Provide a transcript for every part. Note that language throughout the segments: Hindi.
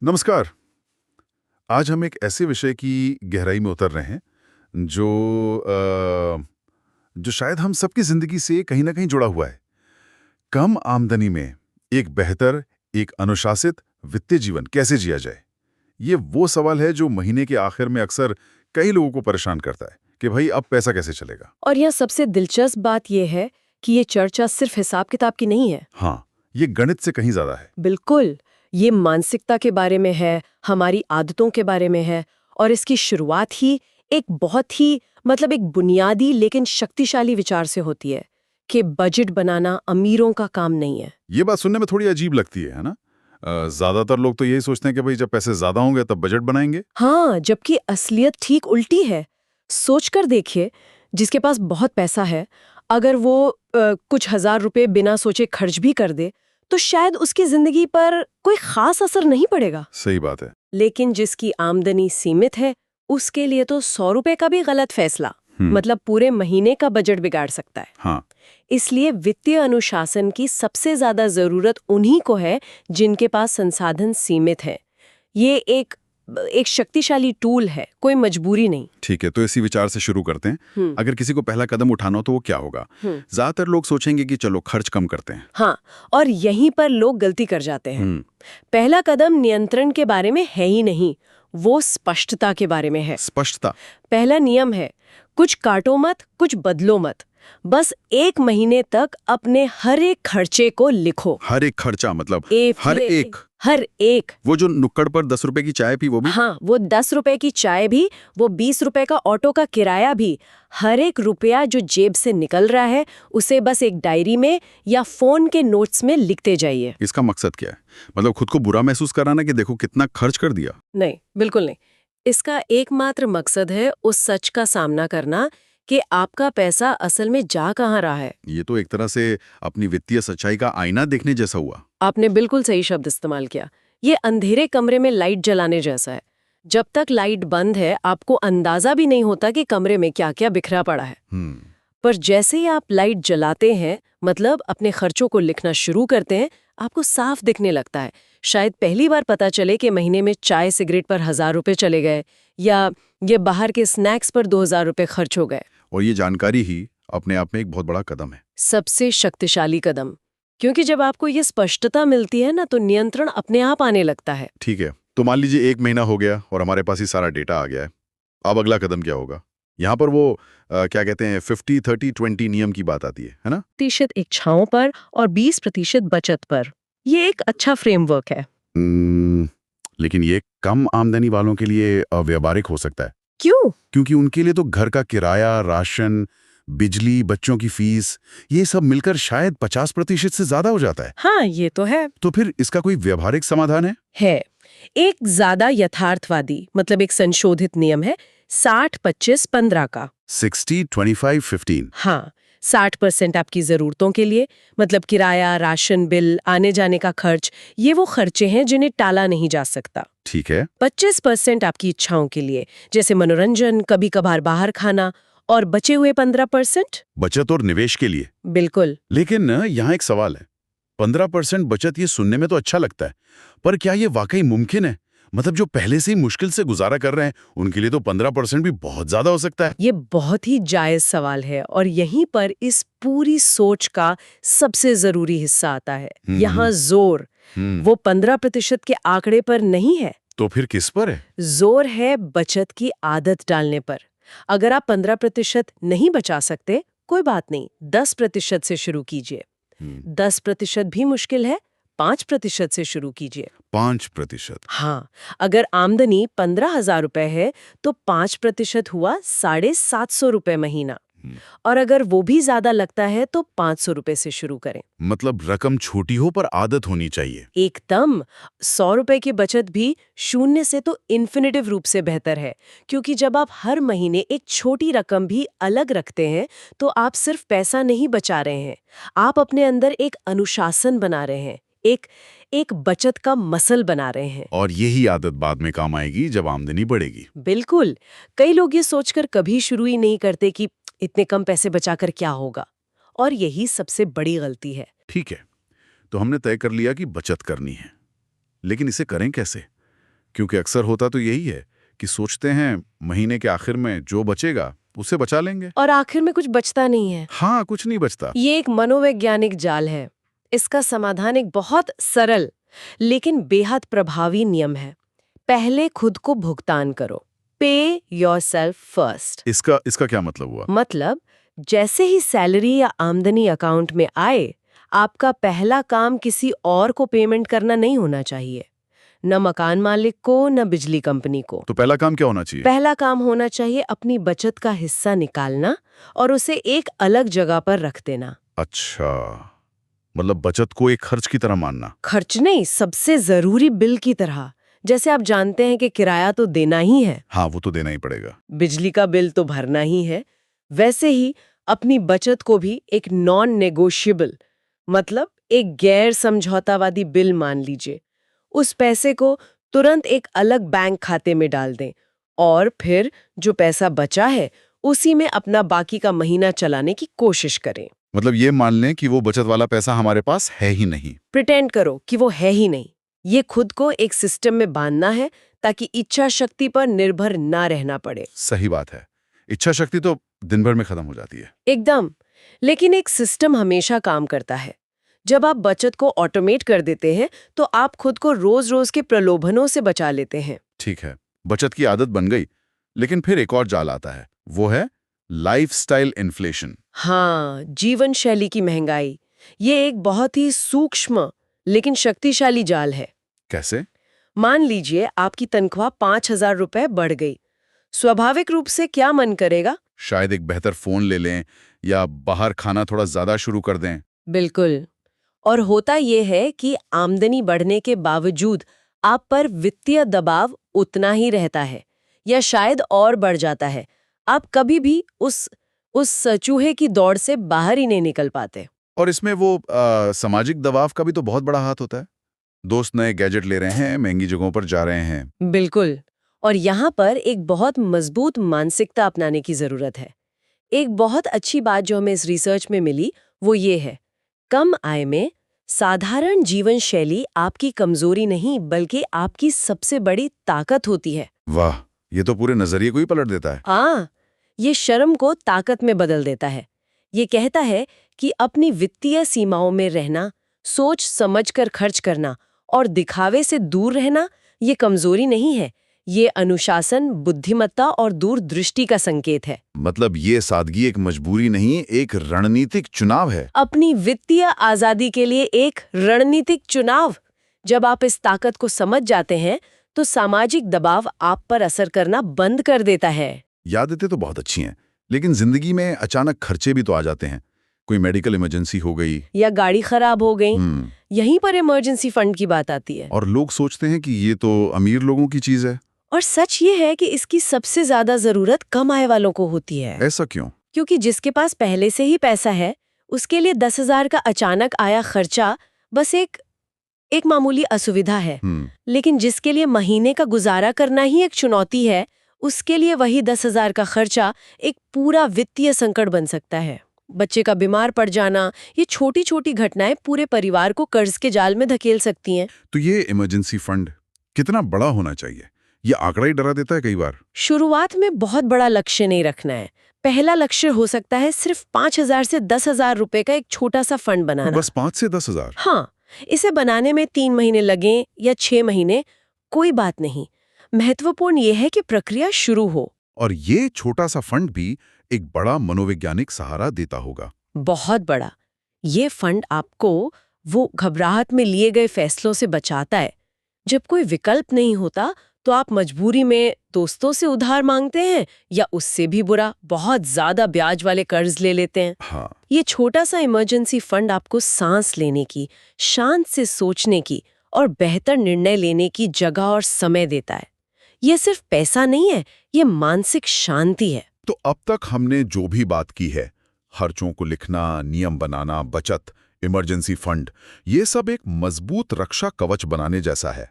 नमस्कार। आज हम एक ऐसे विषय की गहराई में उतर रहे हैं जो जो शायद हम सबकी जिंदगी से कहीं ना कहीं जुड़ा हुआ है। कम आमदनी में एक बेहतर, एक अनुशासित वित्तीय जीवन कैसे जिया जाए? ये वो सवाल है जो महीने के आखिर में अक्सर कई लोगों को परेशान करता है कि भाई अब पैसा कैसे चलेगा। और यह सबसे दिलचस्प बात यह है कि ये चर्चा सिर्फ हिसाब किताब की नहीं है। हाँ, ये गणित से कहीं ज्यादा है। बिल्कुल, ये मानसिकता के बारे में है, हमारी आदतों के बारे में है, और इसकी शुरुआत ही एक बहुत ही एक बुनियादी लेकिन शक्तिशाली विचार से होती है कि बजट बनाना अमीरों का काम नहीं है। ये बात सुनने में थोड़ी अजीब लगती है ना? ज्यादातर लोग तो यही सोचते हैं कि भाई जब पैसे ज्यादा होंगे तब बजट बनाएंगे। हाँ, जबकि असलियत ठीक उल्टी है। सोचकर देखिए, जिसके पास बहुत पैसा है, अगर वो कुछ हजार रुपए बिना सोचे खर्च भी कर दे, तो शायद उसकी जिंदगी पर कोई खास असर नहीं पड़ेगा। सही बात है। लेकिन जिसकी आमदनी सीमित है, उसके लिए तो 100 रुपए का भी गलत फैसला पूरे महीने का बजट बिगाड़ सकता है। हाँ। इसलिए वित्तीय अनुशासन की सबसे ज्यादा जरूरत उन्हीं को है जिनके पास संसाधन सीमित है। ये एक शक्तिशाली टूल है, कोई मजबूरी नहीं। ठीक है, तो इसी विचार से शुरू करते हैं। अगर किसी को पहला कदम उठाना हो तो वो क्या होगा? ज्यादातर लोग सोचेंगे कि चलो खर्च कम करते हैं। हाँ, और यहीं पर लोग गलती कर जाते हैं। पहला कदम नियंत्रण के बारे में है ही नहीं, वो स्पष्टता के बारे में है। स्पष्टता। पहला नियम है, कुछ काटो मत, कुछ बदलो मत। बस 1 महीने तक अपने हर एक खर्चे को लिखो। हर एक खर्चा मतलब हर एक। वो जो नुक्कड़ पर 10 रुपए की चाय पी वो भी? हाँ, वो 10 रुपए की चाय भी, वो 20 रुपए का ऑटो का किराया भी। हर एक रुपया जो जेब से निकल रहा है, उसे बस एक डायरी में या फोन के नोट्स में लिखते जाइए। इसका मकसद क्या है? मतलब खुद को बुरा महसूस कराना कि देखो कितना खर्च कर दिया? नहीं, बिल्कुल नहीं। इसका एकमात्र मकसद है उस सच का सामना करना कि आपका पैसा असल में जा कहाँ रहा है। ये तो एक तरह से अपनी वित्तीय सच्चाई का आईना देखने जैसा हुआ। आपने बिल्कुल सही शब्द इस्तेमाल किया। ये अंधेरे कमरे में लाइट जलाने जैसा है। जब तक लाइट बंद है, आपको अंदाजा भी नहीं होता कि कमरे में क्या क्या बिखरा पड़ा है। पर जैसे ही आप लाइट जलाते हैं, अपने खर्चों को लिखना शुरू करते हैं, आपको साफ दिखने लगता है। शायद पहली बार पता चले कि महीने में चाय सिगरेट पर 1000 रुपए चले गए, या ये बाहर के स्नैक्स पर 2000 रुपए खर्च हो गए। और ये जानकारी ही अपने आप में एक बहुत बड़ा कदम है। सबसे शक्तिशाली कदम, क्योंकि जब आपको ये स्पष्टता मिलती है ना, तो नियंत्रण अपने आप आने लगता है। ठीक है, तो मान लीजिए 1 महीना हो गया और हमारे पास ही सारा डेटा आ गया है। अब अगला कदम क्या होगा? यहाँ पर वो क्या कहते हैं 50-30-20 नियम की बात आती है ना? प्रतिशत इच्छाओं पर और 20% बचत पर। ये एक अच्छा फ्रेमवर्क है। लेकिन ये कम आमदनी वालों के लिए अव्यावहारिक हो सकता है। क्यों? क्योंकि उनके लिए तो घर का किराया, राशन, बिजली, बच्चों की फीस, ये सब मिलकर शायद 50% से ज्यादा हो जाता है। हाँ, ये तो है। तो फिर इसका कोई व्यवहारिक समाधान है? एक ज्यादा यथार्थवादी एक संशोधित नियम है, 60-25-15 का। 60-25-15। हाँ, 60% आपकी जरूरतों के लिए, किराया, राशन बिल, आने जाने का खर्च, ये वो खर्चे हैं जिन्हें टाला नहीं जा सकता। ठीक है। 25% आपकी इच्छाओं के लिए, जैसे मनोरंजन, कभी कभार बाहर खाना, और बचे हुए 15% बचत और निवेश के लिए। बिल्कुल। लेकिन यहाँ एक सवाल है, 15% बचत ये सुनने में तो अच्छा लगता है, पर क्या ये वाकई मुमकिन है? जो पहले से ही मुश्किल से गुजारा कर रहे हैं, उनके लिए तो 15% भी बहुत ज्यादा हो सकता है। ये बहुत ही जायज सवाल है, और यहीं पर इस पूरी सोच का सबसे जरूरी हिस्सा आता है। यहाँ जोर वो 15% के आंकड़े पर नहीं है। तो फिर किस पर है? जोर है बचत की आदत डालने पर। अगर आप 15% नहीं बचा सकते, कोई बात नहीं, 10% से शुरू कीजिए। 10% भी मुश्किल है, 5% से शुरू कीजिए। 5%? हाँ, अगर आमदनी 15,000 रुपए है, तो 5% हुआ 750 रुपए महीना। और अगर वो भी ज्यादा लगता है, तो 500 रुपए से शुरू करें। रकम छोटी हो पर आदत होनी चाहिए। एकदम। 100 रुपए की बचत भी 0 से तो इन्फिनिटिव रूप से बेहतर है, क्योंकि जब आप हर महीने एक छोटी रकम भी अलग रखते हैं, तो आप सिर्फ पैसा नहीं बचा रहे हैं, आप अपने अंदर एक अनुशासन बना रहे हैं, एक बचत का मसल बना रहे हैं। और यही आदत बाद में काम आएगी जब आमदनी बढ़ेगी। बिल्कुल। कई लोग ये सोचकर कभी शुरू ही नहीं करते कि इतने कम पैसे बचाकर क्या होगा, और यही सबसे बड़ी गलती है। ठीक है, तो हमने तय कर लिया कि बचत करनी है, लेकिन इसे करें कैसे? क्योंकि अक्सर होता तो यही है कि सोचते हैं महीने के आखिर में जो बचेगा उसे बचा लेंगे, और आखिर में कुछ बचता नहीं है। हाँ कुछ नहीं बचता। ये एक मनोवैज्ञानिक जाल है। इसका समाधान एक बहुत सरल लेकिन बेहद प्रभावी नियम है। पहले खुद को भुगतान करो। पे योरसेल्फ फर्स्ट। इसका क्या मतलब हुआ? मतलब जैसे ही सैलरी या आमदनी अकाउंट में आए, आपका पहला काम किसी और को पेमेंट करना नहीं होना चाहिए, न मकान मालिक को न बिजली कंपनी को। तो पहला काम क्या होना चाहिए? पहला काम होना चाहिए अपनी बचत का हिस्सा निकालना और उसे एक अलग जगह पर रख देना। अच्छा, मतलब बचत को एक खर्च की तरह मानना। खर्च नहीं, सबसे जरूरी बिल की तरह। जैसे आप जानते हैं कि किराया तो देना ही है, हाँ वो तो देना ही पड़ेगा। बिजली का बिल तो भरना ही है, वैसे ही अपनी बचत को भी एक नॉन नेगोशिएबल, मतलब एक गैर समझौतावादी बिल मान लीजिए। उस पैसे को तुरंत एक अलग बैंक खाते में डाल दें और फिर जो पैसा बचा है उसी में अपना बाकी का महीना चलाने की कोशिश करें। मतलब ये मान लें कि वो बचत वाला पैसा हमारे पास है ही नहीं। प्रिटेंड करो कि वो है ही नहीं। ये खुद को एक सिस्टम में बांधना है ताकि इच्छा शक्ति पर निर्भर ना रहना पड़े। सही बात है, इच्छा शक्ति तो दिन भर में खत्म हो जाती है। एकदम। लेकिन एक सिस्टम हमेशा काम करता है। जब आप बचत को ऑटोमेट कर देते हैं तो आप खुद को रोज रोज के प्रलोभनों से बचा लेते हैं। ठीक है, बचत की आदत बन गई, लेकिन फिर एक और जाल आता है, वो है लाइफस्टाइल इन्फ्लेशन। हाँ, जीवन शैली की महंगाई। ये एक बहुत ही सूक्ष्म लेकिन शक्तिशाली जाल है। कैसे? मान लीजिए आपकी तनख्वाह 5,000 रुपए बढ़ गई। स्वाभाविक रूप से क्या मन करेगा? शायद एक बेहतर फोन ले लें या बाहर खाना थोड़ा ज्यादा शुरू कर दें। बिल्कुल। और होता ये है कि आमदनी बढ़ने के बावजूद आप पर वित्तीय दबाव उतना ही रहता है या शायद और बढ़ जाता है। आप कभी भी उस चूहे की दौड़ से बाहर ही नहीं निकल पाते। और इसमें वो सामाजिक दबाव का भी तो बहुत बड़ा हाथ होता है। दोस्त नए गैजेट ले रहे हैं, महंगी जगहों पर जा रहे हैं। बिल्कुल। और यहाँ पर एक बहुत मजबूत मानसिकता अपनाने की जरूरत है। एक बहुत अच्छी बात जो हमें इस रिसर्च में मिली वो ये है, कम आय में साधारण जीवन शैली आपकी कमजोरी नहीं बल्कि आपकी सबसे बड़ी ताकत होती है। वाह, ये तो पूरे नजरिए को ही पलट देता है। हाँ, ये शर्म को ताकत में बदल देता है। ये कहता है कि अपनी वित्तीय सीमाओं में रहना, सोच समझकर खर्च करना और दिखावे से दूर रहना ये कमजोरी नहीं है, ये अनुशासन, बुद्धिमत्ता और दूरदृष्टि का संकेत है। मतलब ये सादगी एक मजबूरी नहीं, एक रणनीतिक चुनाव है। अपनी वित्तीय आजादी के लिए एक रणनीतिक चुनाव। जब आप इस ताकत को समझ जाते हैं तो सामाजिक दबाव आप पर असर करना बंद कर देता है। यादें तो बहुत अच्छी हैं, लेकिन जिंदगी में अचानक खर्चे भी तो आ जाते हैं। कोई मेडिकल इमरजेंसी हो गई या गाड़ी खराब हो गई, यहीं पर इमरजेंसी फंड की बात आती है। और लोग सोचते हैं कि ये तो अमीर लोगों की चीज है। और सच ये है कि इसकी सबसे ज्यादा जरूरत कम आय वालों को होती है। ऐसा क्यों? क्योंकि जिसके पास पहले से ही पैसा है उसके लिए 10,000 का अचानक आया खर्चा बस एक मामूली असुविधा है। लेकिन जिसके लिए महीने का गुजारा करना ही एक चुनौती है, उसके लिए वही 10,000 का खर्चा एक पूरा वित्तीय संकट बन सकता है। बच्चे का बीमार पड़ जाना, ये छोटी छोटी घटनाएं पूरे परिवार को कर्ज के जाल में धकेल सकती हैं। तो ये इमरजेंसी फंड कितना बड़ा होना चाहिए? ये आंकड़ा ही डरा देता है कई बार। शुरुआत में बहुत बड़ा लक्ष्य नहीं रखना है। पहला लक्ष्य हो सकता है सिर्फ 5,000 से 10,000 रुपए का एक छोटा सा फंड बनाना। बस 5 से 10,000? हाँ, इसे बनाने में 3 महीने लगें या 6 महीने, कोई बात नहीं। महत्वपूर्ण यह है कि प्रक्रिया शुरू हो। और ये छोटा सा फंड भी एक बड़ा मनोवैज्ञानिक सहारा देता होगा। बहुत बड़ा। ये फंड आपको वो घबराहट में लिए गए फैसलों से बचाता है। जब कोई विकल्प नहीं होता तो आप मजबूरी में दोस्तों से उधार मांगते हैं या उससे भी बुरा बहुत ज्यादा ब्याज वाले कर्ज ले लेते हैं। हाँ। ये छोटा सा इमरजेंसी फंड आपको सांस लेने की, शांत से सोचने की और बेहतर निर्णय लेने की जगह और समय देता है। ये सिर्फ पैसा नहीं है, ये मानसिक शांति है। तो अब तक हमने जो भी बात की है, खर्चों को लिखना, नियम बनाना, बचत, इमरजेंसी फंड, ये सब एक मजबूत रक्षा कवच बनाने जैसा है।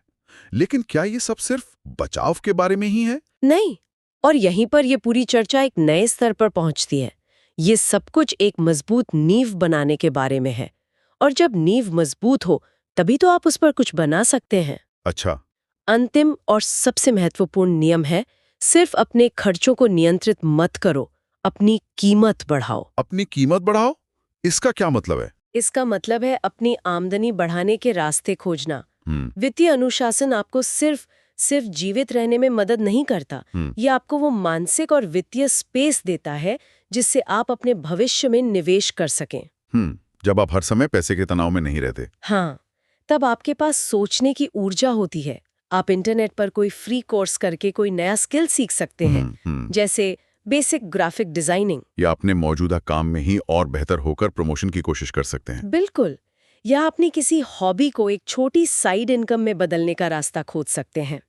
लेकिन क्या ये सब सिर्फ बचाव के बारे में ही है? नहीं। और यहीं पर ये पूरी चर्चा एक नए स्तर पर पहुंचती है। ये सब कुछ एक मजबूत नींव बनाने के बारे में है। और जब नींव मजबूत हो तभी तो आप उस पर कुछ बना सकते हैं। अच्छा। अंतिम और सबसे महत्वपूर्ण नियम है, सिर्फ अपने खर्चों को नियंत्रित मत करो, अपनी कीमत बढ़ाओ। अपनी कीमत बढ़ाओ? इसका क्या मतलब है? इसका मतलब है अपनी आमदनी बढ़ाने के रास्ते खोजना। वित्तीय अनुशासन आपको सिर्फ जीवित रहने में मदद नहीं करता, ये आपको वो मानसिक और वित्तीय स्पेस देता है जिससे आप अपने भविष्य में निवेश कर सकें। जब आप हर समय पैसे के तनाव में नहीं रहते। हाँ, तब आपके पास सोचने की ऊर्जा होती है। आप इंटरनेट पर कोई फ्री कोर्स करके कोई नया स्किल सीख सकते हैं, जैसे बेसिक ग्राफिक डिजाइनिंग, या अपने मौजूदा काम में ही और बेहतर होकर प्रमोशन की कोशिश कर सकते हैं। बिल्कुल, या अपनी किसी हॉबी को एक छोटी साइड इनकम में बदलने का रास्ता खोज सकते हैं।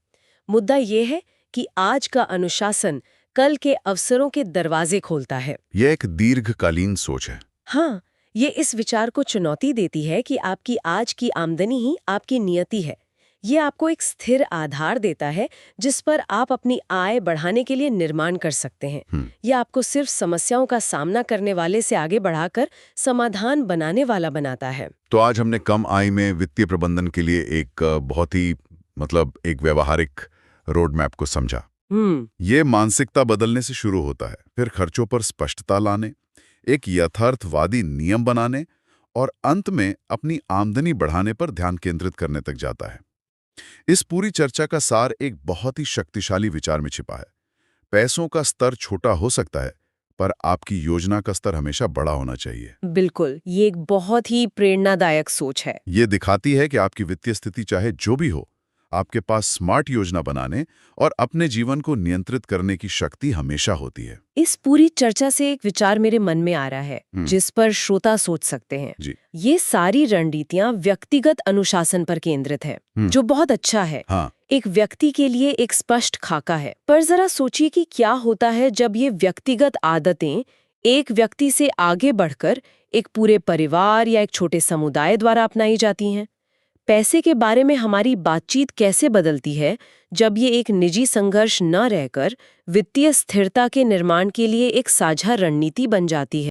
मुद्दा ये है कि आज का अनुशासन कल के अवसरों के दरवाजे खोलता है। यह एक दीर्घकालीन सोच है। हाँ, ये इस विचार को चुनौती देती है कि आपकी आज की आमदनी ही आपकी नियति है। ये आपको एक स्थिर आधार देता है जिस पर आप अपनी आय बढ़ाने के लिए निर्माण कर सकते हैं। ये आपको सिर्फ समस्याओं का सामना करने वाले से आगे बढ़ाकर समाधान बनाने वाला बनाता है। तो आज हमने कम आय में वित्तीय प्रबंधन के लिए एक बहुत ही एक व्यवहारिक रोड मैप को समझा। ये मानसिकता बदलने से शुरू होता है, फिर खर्चों पर स्पष्टता लाने, एक यथार्थवादी नियम बनाने और अंत में अपनी आमदनी बढ़ाने पर ध्यान केंद्रित करने तक जाता है। इस पूरी चर्चा का सार एक बहुत ही शक्तिशाली विचार में छिपा है। पैसों का स्तर छोटा हो सकता है, पर आपकी योजना का स्तर हमेशा बड़ा होना चाहिए। बिल्कुल, ये एक बहुत ही प्रेरणादायक सोच है। ये दिखाती है कि आपकी वित्तीय स्थिति चाहे जो भी हो, आपके पास स्मार्ट योजना बनाने और अपने जीवन को नियंत्रित करने की शक्ति हमेशा होती है। इस पूरी चर्चा से एक विचार मेरे मन में आ रहा है, जिस पर श्रोता सोच सकते हैं। जी। ये सारी रणनीतियां व्यक्तिगत अनुशासन पर केंद्रित है, जो बहुत अच्छा है। हाँ। एक व्यक्ति के लिए एक स्पष्ट खाका है, पर जरा सोचिए कि क्या होता है जब ये व्यक्तिगत आदतें एक व्यक्ति से आगे बढ़कर एक पूरे परिवार या एक छोटे समुदाय द्वारा अपनाई जाती हैं। पैसे के बारे में हमारी बातचीत कैसे बदलती है जब ये एक निजी संघर्ष न रहकर वित्तीय स्थिरता के निर्माण के लिए एक साझा रणनीति बन जाती है।